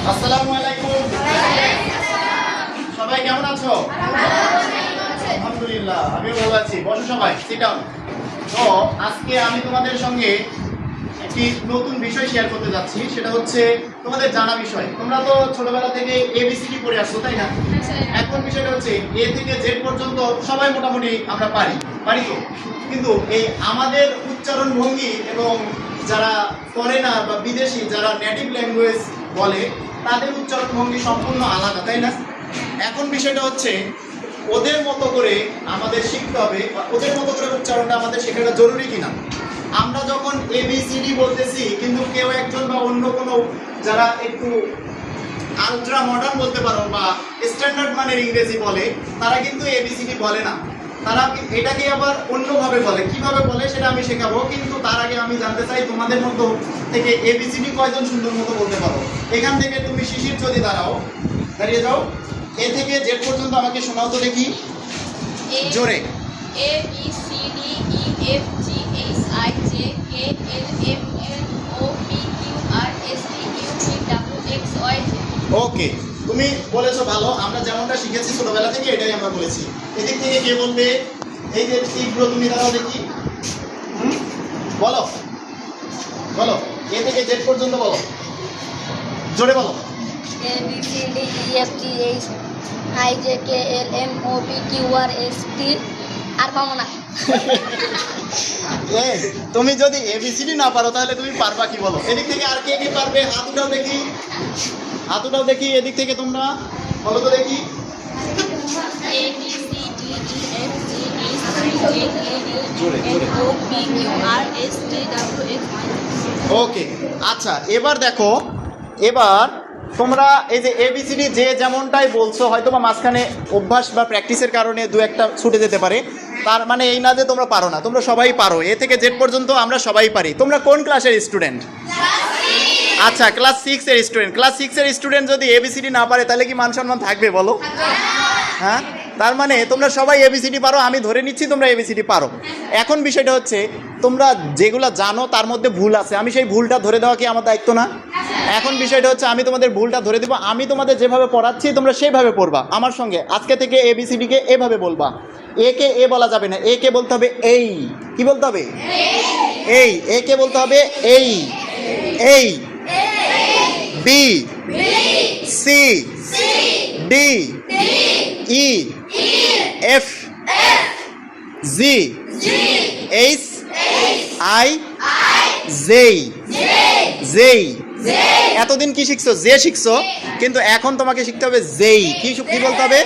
আসসালামু আলাইকুম। সবাই কেমন আছো? আলহামদুলিল্লাহ, আমিও ভালো আছি। বসো সবাই, সিট ডাউন। তো আজকে আমি তোমাদের সঙ্গে একটি নতুন বিষয় শেয়ার করতে যাচ্ছি, সেটা হচ্ছে তোমাদের জানা বিষয়। তোমরা তো ছোটবেলা থেকে এবিসিডি পড়ে আসছো, তাই না? এখন বিষয়টা হচ্ছে এ থেকে জেড পর্যন্ত সবাই মোটামুটি আমরা পারি তো, কিন্তু এই আমাদের উচ্চারণ ভঙ্গি এবং যারা ফরেনার বা বিদেশি যারা নেটিভ ল্যাঙ্গুয়েজ বলে তাদের উচ্চারণ ভঙ্গি সম্পূর্ণ আলাদা, তাই না? এখন বিষয়টা হচ্ছে ওদের মতো করে আমাদের শিখতে হবে, বা ওদের মতো করে উচ্চারণটা আমাদের শেখাটা জরুরি কিনা। আমরা যখন এবিসিডি বলতেছি, কিন্তু কেউ একজন বা অন্য কোনো যারা একটু আলট্রা মডার্ন বলতে পারো বা স্ট্যান্ডার্ড মানের ইংরেজি বলে, তারা কিন্তু এবিসিডি বলে না। তারা এটাকে আবার অন্যভাবে বলে। কিভাবে বলে সেটা আমি শেখাবো, কিন্তু তার আগে আমি জানতে চাই তোমাদের মধ্যে থেকে এবিসিডি কয়জন সুন্দর মতো বলতে পারো। এখান থেকে তুমি শিশির যদি দাঁড়িয়ে যাও, এ থেকে জেড পর্যন্ত আমাকে শোনাও তো দেখি জোরে। A B C D E F G H I J K L M N O P Q R S T U V W X Y Z। ওকে, তুমি বলেছো ভালো। আমরা যেমনটা শিখেছি ছোটবেলা থেকে এটাই আমরা বলেছি। এদিক থেকে কে বলবে? এই যে তীব্র, তুমি দাঁড়াও দেখি। বলো বলো, এ থেকে জেড পর্যন্ত বলো, জোরে বলো। A B C D E F G H I J K L M O P Q R S T আর পাবো না। তুমি যদি এবিসিডি না পারো তাহলে তুমি পারবা কি বলো? এদিক থেকে আর কে কে পারবে? হাত উঠাও দেখি, হাত উঠাও দেখি। এদিক থেকে তোমরা বলো তো দেখি। A B C D E F G H I J K L M N O P Q R S T W X Y Z। ওকে, আচ্ছা এবার দেখো, এবার তোমরা এই যে এবিসিডি যে যেমনটাই বলছো, হয়তো বা মাঝখানে অভ্যাস বা প্র্যাকটিসের কারণে দু একটা ছুটে যেতে পারে, তার মানে এই না যে তোমরা পারো না। তোমরা সবাই পারো, এ থেকে জেড পর্যন্ত আমরা সবাই পারি। তোমরা কোন ক্লাসের স্টুডেন্ট? আচ্ছা, ক্লাস 6 এর স্টুডেন্ট। ক্লাস 6 এর স্টুডেন্ট যদি এবিসিডি না পারে তাহলে কি মান সম্মান থাকবে বলো? হ্যাঁ, তার মানে তোমরা সবাই এবিসিডি পারো। আমি ধরে নিচ্ছি তোমরা এবিসিডি পারো। এখন বিষয়টা হচ্ছে তোমরা যেগুলো জানো তার মধ্যে ভুল আছে, আমি সেই ভুলটা ধরে দেওয়া কি আমার দায়িত্ব না? এখন বিষয়টা হচ্ছে আমি তোমাদের ভুলটা ধরে দেবো। আমি তোমাদের যেভাবে পড়াচ্ছি তোমরা সেইভাবে পড়বা আমার সঙ্গে। আজকে থেকে এবিসিডিকে এভাবে বলবা। এ কে এ বলা যাবে না, এ কে বলতে হবে এই। কি বলতে হবে? এই। এ কে বলতে হবে এই এই। B C D E F G H I J J. এতদিন কি শিখছো? জে শিখছো, কিন্তু এখন তোমাকে শিখতে হবে জেই। কি বলতে হবে?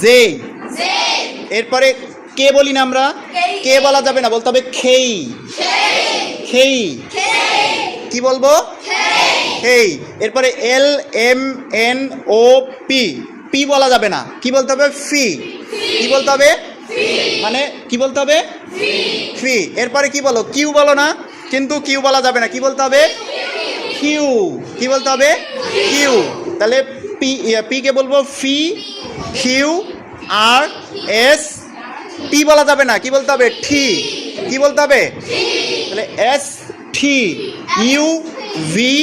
জেই। এরপরে কে বলি না আমরা, কে বলা যাবে না, বলতে হবে খেই খেই। কি বলবো? খেই। এরপরে L M N O P, P বলা যাবে না, কি বলতে হবে? ফি। কি বলতে হবে? মানে কি বলতে হবে? ফি। এরপরে কি বলো? কিউ বলো না, কিন্তু কিউ বলা যাবে না, কি বলতে হবে? কিউ। কি বলতে হবে? কিউ। তাহলে পি, পি কে বলবো ফি, কিউ আর এস। টি বলা যাবে না, কি বলতে হবে? ঠি। কি বলতে হবে? তাহলে S T U V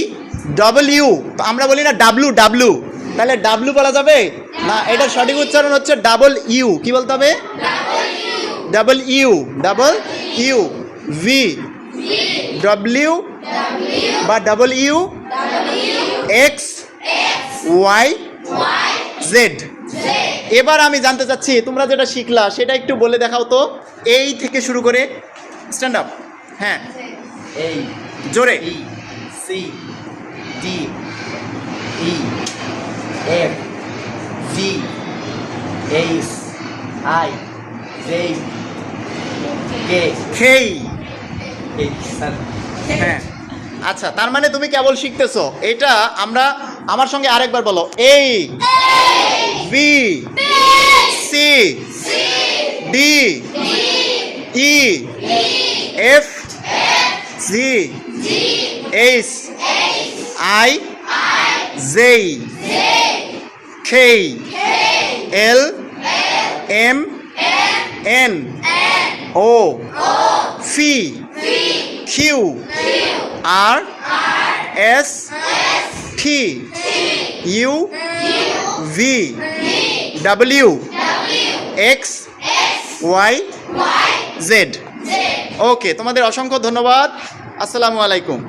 W. আমরা বলি না ডাব্লু ডাব্লু, তাহলে ডাব্লু বলা যাবে না। এটার সঠিক উচ্চারণ হচ্ছে ডাবল ইউ। কি বলতে হবে? Double U. Double U V W বা double U X Y Z. এবার আমি জানতে চাচ্ছি তোমরা যেটা শিখলা সেটা একটু বলে দেখাও তো। এই থেকে শুরু করে স্ট্যান্ড আপ। হ্যাঁ, এই জোরে। B C D E F G H I J K K. এই স্যার। হ্যাঁ, আচ্ছা, তার মানে তুমি কেবল শিখতেছো। এটা আমরা আমার সঙ্গে আরেকবার বলো। এই B C D E F G H I J K L M N O P Q R S T U V W X Y Z। Okay, তোমাদের অসংখ্য ধন্যবাদ। আসসালামু আলাইকুম।